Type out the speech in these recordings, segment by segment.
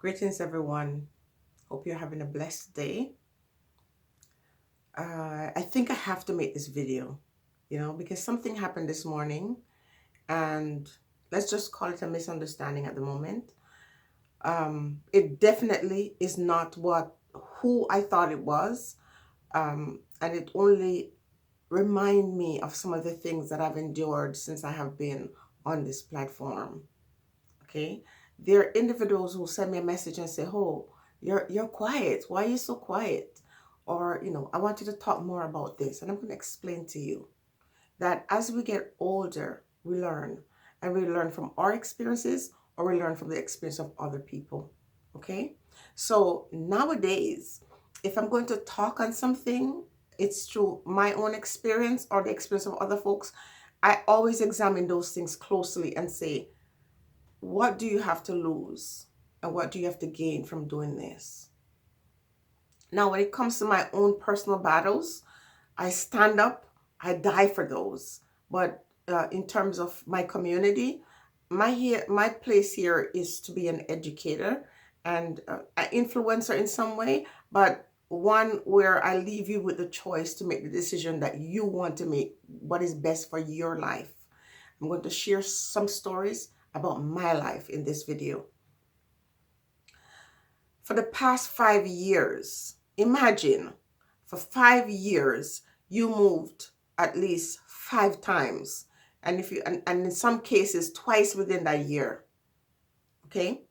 Greetings, everyone. Hope you're having a blessed day. I think I have to make this video, because something happened this morning, and let's just call it a misunderstanding at the moment. It definitely is not who I thought it was, and it only remind me of some of the things that I've endured since I have been on this platform. Okay, there are individuals who send me a message and say, "Oh, you're quiet. Why are you so quiet?" Or, I want you to talk more about this. And I'm going to explain to you that as we get older, we learn. And we learn from our experiences, or we learn from the experience of other people. Okay? So nowadays, if I'm going to talk on something, it's through my own experience or the experience of other folks. I always examine those things closely and say, what do you have to lose? And what do you have to gain from doing this? Now, when it comes to my own personal battles, I stand up, I die for those. But in terms of my community, my place here is to be an educator and an influencer in some way, but one where I leave you with the choice to make the decision that you want to make, what is best for your life. I'm going to share some stories about my life in this video. For the past 5 years, imagine, for 5 years, you moved at least 5 times. And in some cases, twice within that year. Okay?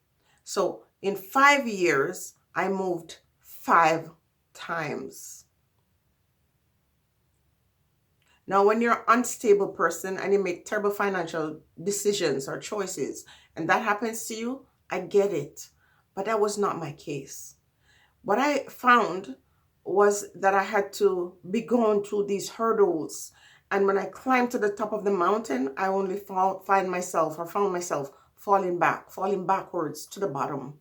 So in 5 years, I moved 5 times. Now, when you're an unstable person and you make terrible financial decisions or choices, and that happens to you, I get it. But that was not my case. What I found was that I had to be going through these hurdles. And when I climbed to the top of the mountain, I only found myself falling backwards to the bottom.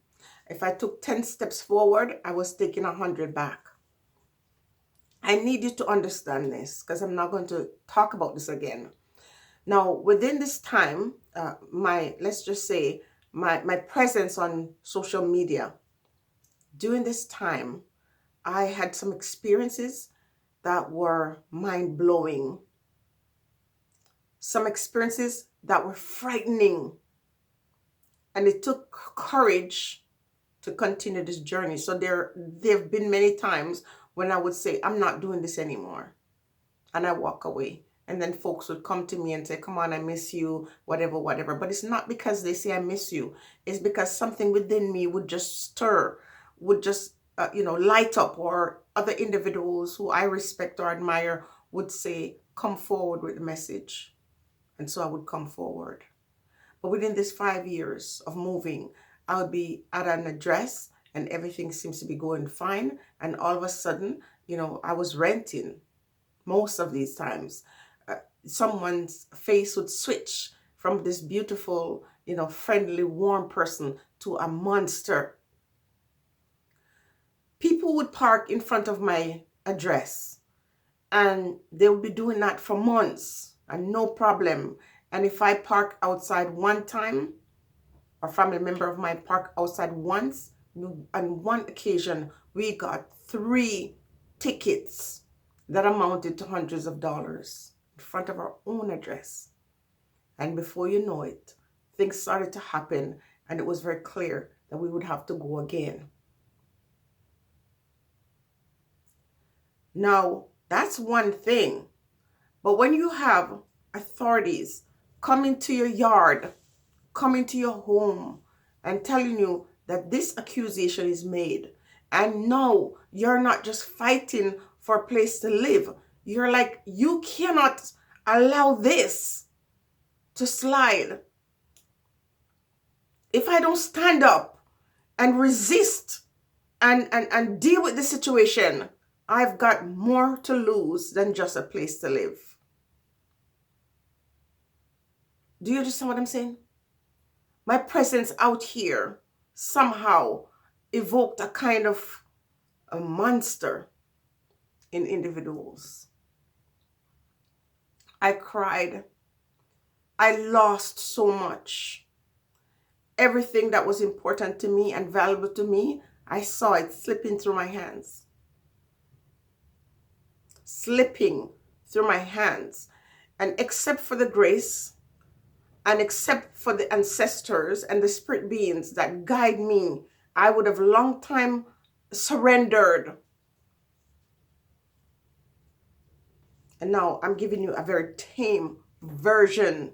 If I took 10 steps forward, I was taking 100 back. I need you to understand this because I'm not going to talk about this again. Now, within this time, let's just say my presence on social media, during this time, I had some experiences that were mind-blowing. Some experiences that were frightening. And it took courage to continue this journey. So there have been many times when I would say, I'm not doing this anymore. And I walk away. And then folks would come to me and say, come on, I miss you, whatever, whatever. But it's not because they say I miss you. It's because something within me would just stir, would just, light up, or other individuals who I respect or admire would say, come forward with the message. And so I would come forward. But within this 5 years of moving, I would be at an address and everything seems to be going fine. And all of a sudden, I was renting. Most of these times, someone's face would switch from this beautiful, friendly, warm person to a monster. People would park in front of my address and they would be doing that for months and no problem. And if I park outside one time, a family member of mine parked outside once, on one occasion, we got 3 tickets that amounted to hundreds of dollars in front of our own address. And before you know it, things started to happen, and it was very clear that we would have to go again. Now, that's one thing. But when you have authorities coming to your yard, coming to your home, and telling you that this accusation is made, and no, you're not just fighting for a place to live. You're like, you cannot allow this to slide. If I don't stand up and resist and deal with the situation, I've got more to lose than just a place to live. Do you understand what I'm saying? My presence out here somehow evoked a kind of a monster in individuals. I cried. I lost so much. everything that was important to me and valuable to me, I saw it slipping through my hands. Slipping through my hands. And except for the grace, and except for the ancestors and the spirit beings that guide me, I would have long time surrendered. And now I'm giving you a very tame version.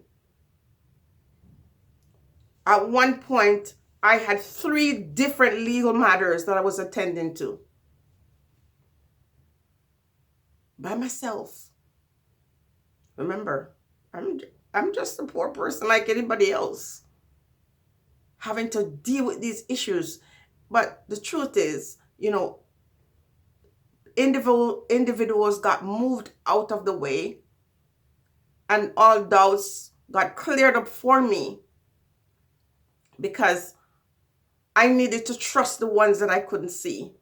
At one point, I had 3 different legal matters that I was attending to by myself. Remember, I'm just a poor person like anybody else, having to deal with these issues. But the truth is, individuals got moved out of the way, and all doubts got cleared up for me, because I needed to trust the ones that I couldn't see.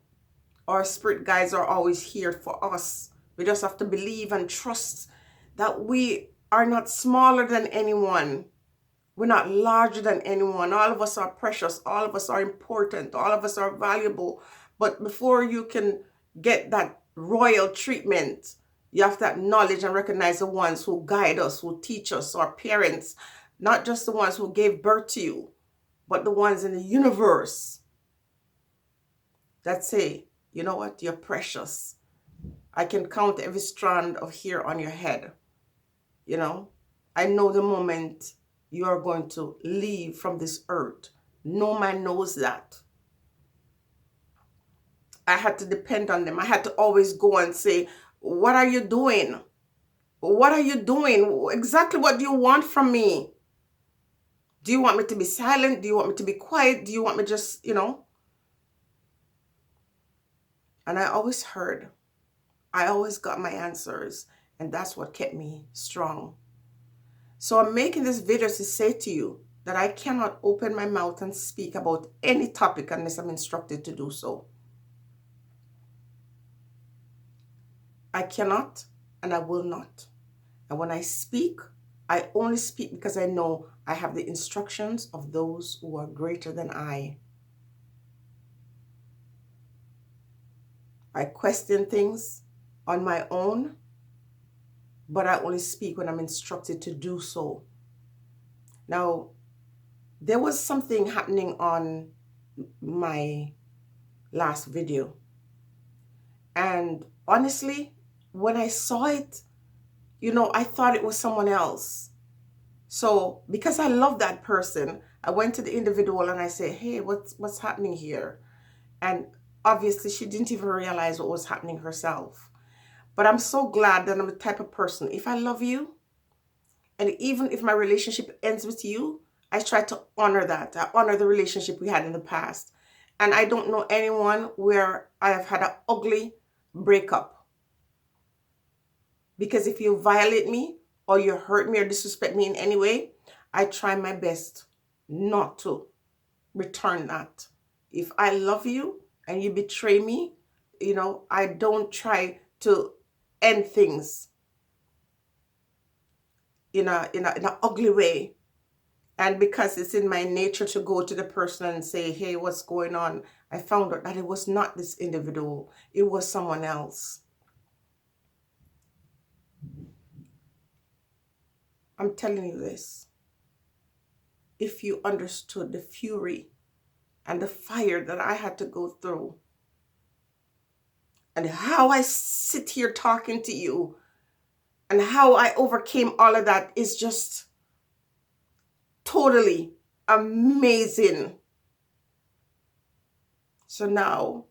Our spirit guides are always here for us. We just have to believe and trust that we are not smaller than anyone. We're not larger than anyone. All of us are precious. All of us are important. All of us are valuable. But before you can get that royal treatment, you have to acknowledge and recognize the ones who guide us, who teach us, our parents, not just the ones who gave birth to you, but the ones in the universe that say, you know what, you're precious. I can count every strand of hair on your head. I know the moment you are going to leave from this earth. No man knows that. I had to depend on them. I had to always go and say, what are you doing? What are you doing? Exactly what do you want from me? Do you want me to be silent? Do you want me to be quiet? Do you want me just, And I always heard. I always got my answers. And that's what kept me strong. So I'm making this video to say to you that I cannot open my mouth and speak about any topic unless I'm instructed to do so. I cannot and I will not. And when I speak, I only speak because I know I have the instructions of those who are greater than I. I question things on my own, but I only speak when I'm instructed to do so. Now, there was something happening on my last video. And honestly, when I saw it, I thought it was someone else. So because I love that person, I went to the individual and I said, hey, what's happening here? And obviously she didn't even realize what was happening herself. But I'm so glad that I'm the type of person, if I love you, and even if my relationship ends with you, I try to honor that. I honor the relationship we had in the past. And I don't know anyone where I have had an ugly breakup. Because if you violate me or you hurt me or disrespect me in any way, I try my best not to return that. If I love you and you betray me, I don't try to end things in a ugly way. And because it's in my nature to go to the person and say, hey, what's going on? I found out that it was not this individual. It was someone else. I'm telling you this. If you understood the fury and the fire that I had to go through, and how I sit here talking to you, and how I overcame all of that is just totally amazing. So now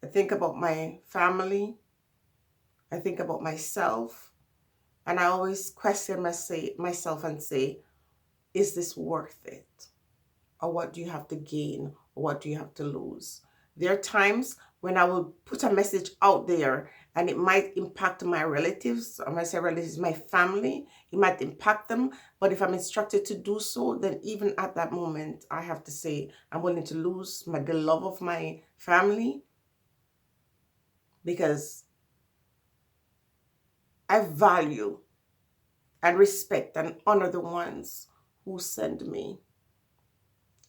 I think about my family, I think about myself, and I always question myself and say, is this worth it? Or what do you have to gain? Or what do you have to lose? There are times when I will put a message out there and it might impact my relatives. When I say relatives, my family, it might impact them. But if I'm instructed to do so, then even at that moment, I have to say, I'm willing to lose the love of my family, because I value and respect and honor the ones who send me.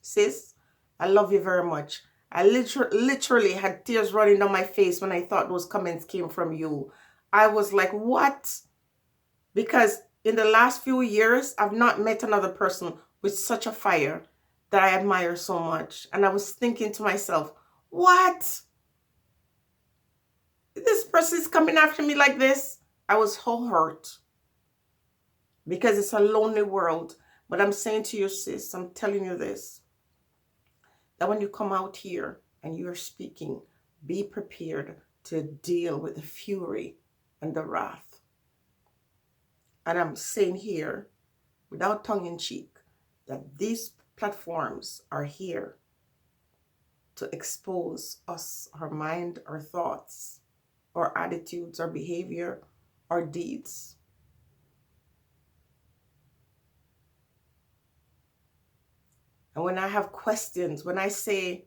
Sis, I love you very much. I literally had tears running down my face when I thought those comments came from you. I was like, what? Because in the last few years, I've not met another person with such a fire that I admire so much. And I was thinking to myself, what? This person is coming after me like this? I was so hurt because it's a lonely world. But I'm saying to you, sis, I'm telling you this, that when you come out here and you're speaking, be prepared to deal with the fury and the wrath. And I'm saying here, without tongue in cheek, that these platforms are here to expose us, our mind, our thoughts, our attitudes, our behavior, our deeds. And when I have questions, when I say,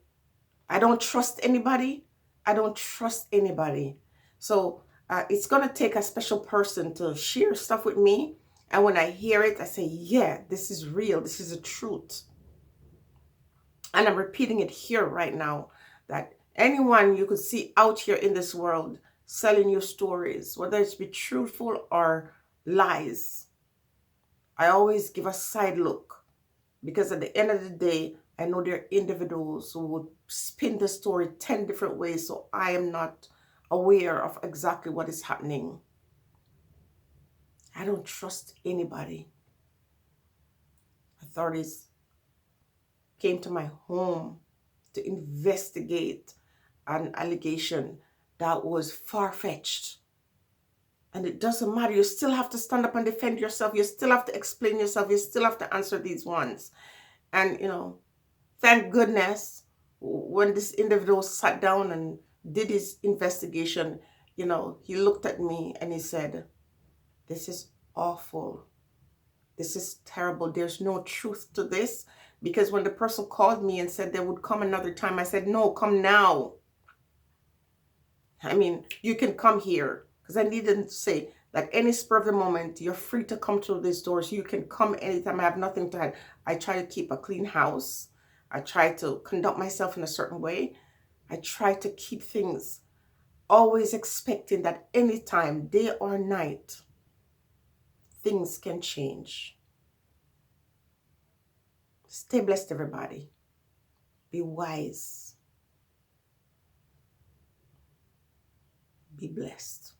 I don't trust anybody, I don't trust anybody. So it's going to take a special person to share stuff with me. And when I hear it, I say, yeah, this is real. This is the truth. And I'm repeating it here right now, that anyone you could see out here in this world selling you stories, whether it's be truthful or lies, I always give a side look, because at the end of the day, I know there are individuals who would spin the story 10 different ways, so I am not aware of exactly what is happening. I don't trust anybody. Authorities came to my home to investigate an allegation that was far-fetched. And it doesn't matter. You still have to stand up and defend yourself. You still have to explain yourself. You still have to answer these ones. And, thank goodness when this individual sat down and did his investigation, he looked at me and he said, this is awful. This is terrible. There's no truth to this. Because when the person called me and said they would come another time, I said, no, come now. I mean, you can come here. Because I needed to say that any spur of the moment, you're free to come through these doors. You can come anytime. I have nothing to hide. I try to keep a clean house. I try to conduct myself in a certain way. I try to keep things always expecting that anytime, day or night, things can change. Stay blessed, everybody. Be wise. Be blessed.